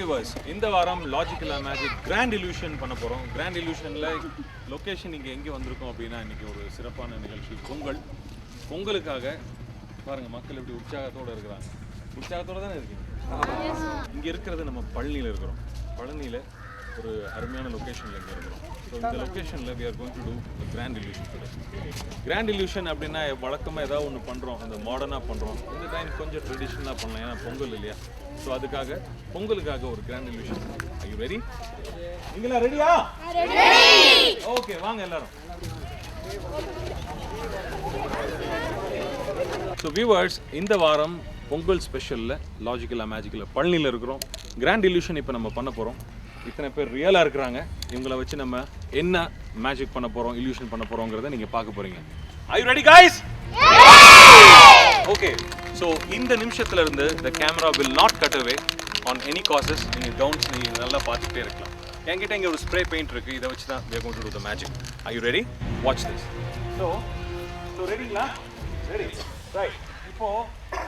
Viewers, இந்த வாரம் logical magic grand illusion பண்ண போகிறோம். கிராண்ட் இல்யூஷனில் லொக்கேஷன் இங்கே எங்கே வந்திருக்கோம் அப்படின்னா, இன்றைக்கி ஒரு சிறப்பான நிகழ்ச்சி பொங்கலுக்காக பாருங்கள், மக்கள் எப்படி உற்சாகத்தோடு இருக்கிறாங்க. உற்சாகத்தோடு தானே இருக்கீங்க. இங்கே இருக்கிறது நம்ம பழனியில் இருக்கிறோம். பழனியில் ஒரு அருமையான லொக்கேஷனில் இங்கே இருக்கிறோம். ஸோ இந்த லொக்கேஷனில் we are going to do the grand illusion today. Grand illusion அப்படின்னா வழக்கமாக ஏதாவது ஒன்று பண்ணுறோம், இந்த மாடர்னாக பண்ணுறோம். இந்த டைம் கொஞ்சம் ட்ரெடிஷ்னலாக பண்ணலாம், ஏன்னா பொங்கல் இல்லையா. ஸோ அதுக்காக பொங்கலுக்காக ஒரு grand illusion. Are you ready? நீங்களா ரெடியா? ஓகே, வாங்க எல்லாரும். ஸோ வியூவர்ஸ், இந்த வாரம் பொங்கல் ஸ்பெஷலில் லாஜிக்கல் மேஜிக்கில் பழனியில் இருக்கிறோம். கிராண்ட் இல்யூஷன் இப்போ நம்ம பண்ண போகிறோம். இத்தனை பேர் ரியலாக இருக்கிறாங்க. இவங்களை வச்சு நம்ம என்ன மேஜிக் பண்ண போகிறோம், இல்யூஷன் பண்ண போகிறோங்கிறத நீங்கள் பார்க்க போகிறீங்க. Are you ready guys? Okay, so இந்த நிமிஷத்துல இருந்து the camera will not cut away on any causes. நீங்கள் கவுன்ஸ் நீங்கள் நல்லா பார்த்துக்கிட்டே இருக்கலாம். என்கிட்ட இங்கே ஒரு ஸ்ப்ரே பெயிண்ட் இருக்குது, இதை வச்சு தான் we are going to do the magic. Are you ready? Watch this. So ரெடிங்களா? Ready, right. இப்போது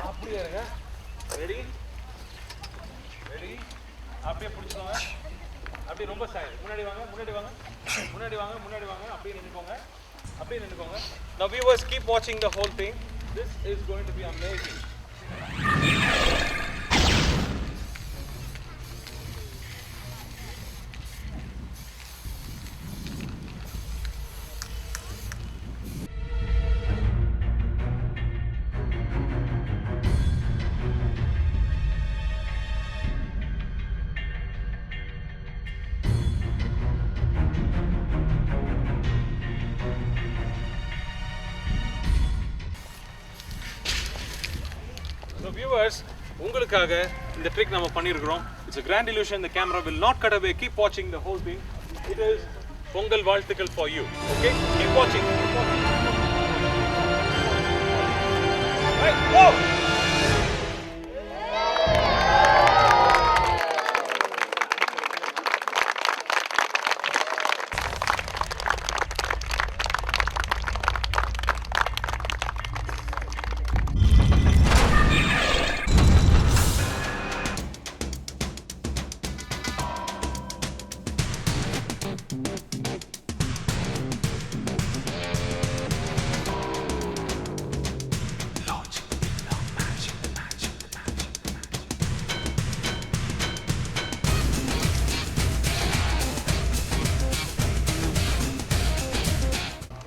அப்படியே இருங்க. Ready, ready. அப்படியே பிடிச்சோங்க. அப்படியே ரொம்ப சாய். முன்னாடி வாங்க, முன்னாடி வாங்க, முன்னாடி வாங்க, முன்னாடி வாங்க. அப்படியே நின்றுக்கோங்க, அப்படியே நின்றுக்கோங்க. Now viewers, keep watching the whole thing. This is going to be amazing. So viewers, உங்களுக்காக இந்த ட்ரிக் நம்ம பண்ணியிருக்கிறோம். It's a grand illusion. The camera will not cut away. Keep watching the whole thing. It is Pongal வாழ்த்துக்கள் for you. Okay? Keep watching. Keep watching. Right, go!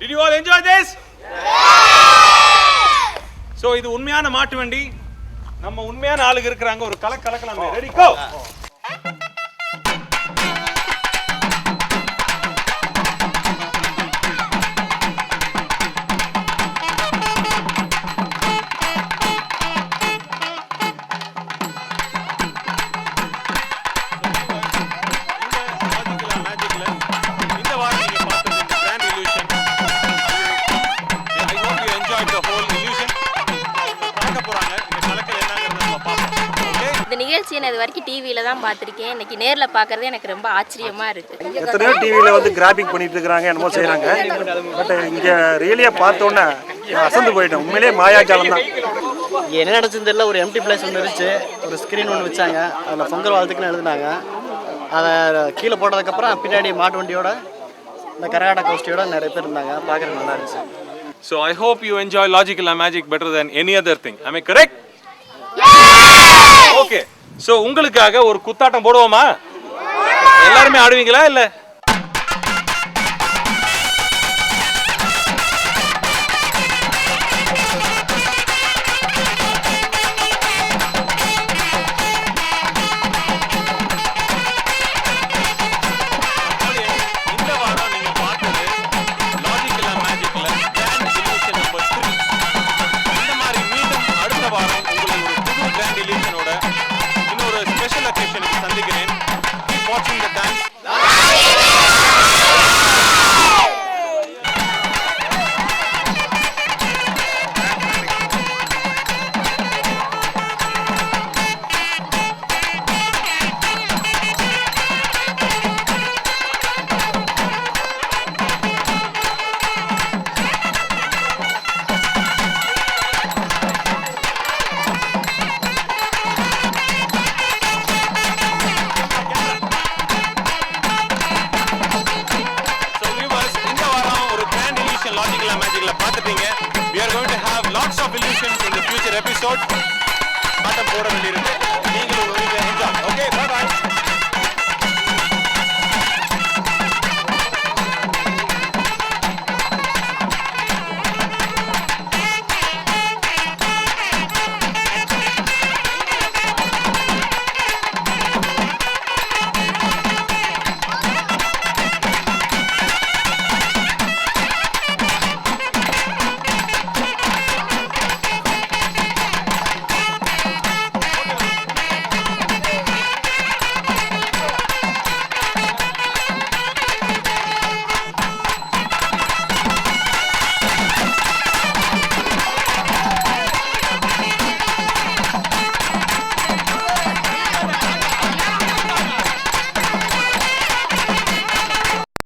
Did you all enjoy this? So இது உண்மையான மாட்டு வண்டி. நம்ம உண்மையான ஆளுங்க இருக்கிறாங்க. ஒரு கலக்கலாமே. ரெடி, கோ. இந்த நிகழ்ச்சியை நான் இது வரைக்கும் டிவியில் தான் பார்த்துருக்கேன். இன்னைக்கு நேரில் பார்க்குறது எனக்கு ரொம்ப ஆச்சரியமாக இருக்குது. எத்தனையோ டிவியில் வந்து கிராபிங் பண்ணிட்டு இருக்கிறாங்க, என்னமோ செய்கிறாங்க. பட் இங்கே ரியலியாக பார்த்தோன்னே அசந்து போயிட்டேன். உண்மையிலேயே மாயாஜாலம் தான். என்ன நடந்துச்சுன்னு தெரியல. ஒரு எம்டி பிளேஸ் ஒன்று இருந்துச்சு, ஒரு ஸ்க்ரீன் ஒன்று வச்சாங்க, அதில் பொங்கல் வாழ்த்துக்குன்னு எழுதினாங்க. அதை கீழே போட்டதுக்கப்புறம் பின்னாடி மாட்டு வண்டியோட இந்த கரகாட்ட கோஷ்டியோட நிறைய பேர் இருந்தாங்க. பார்க்குறது நல்லா இருந்துச்சு. So I hope you enjoy logical magic better than any other thing. Am I correct? Okay. So உங்களுக்காக ஒரு குத்தாட்டம் போடுவோமா? எல்லாரும் ஆடுவீங்களா இல்ல? இந்த வாரம் நீங்க பார்த்தது லாஜிக்கல் மேஜிக்ல கிராண்ட் இல்யூஷன் நம்பர் 3. இந்த மாதிரி மீண்டும் அடுத்த வாரம் உங்களை ஒரு புது கிராண்ட் இல்யூஷனோட இன்னொரு ஸ்பெஷல் அக்கேஷனுக்கு சந்திக்கிறேன். Keep watching the dance. பார்த்துட்டீங்க. We are going to have lots of illusions in the future episode. Bottom போட வேண்டியிருக்கு. நீங்களும் என்ஜாய். Okay, by by.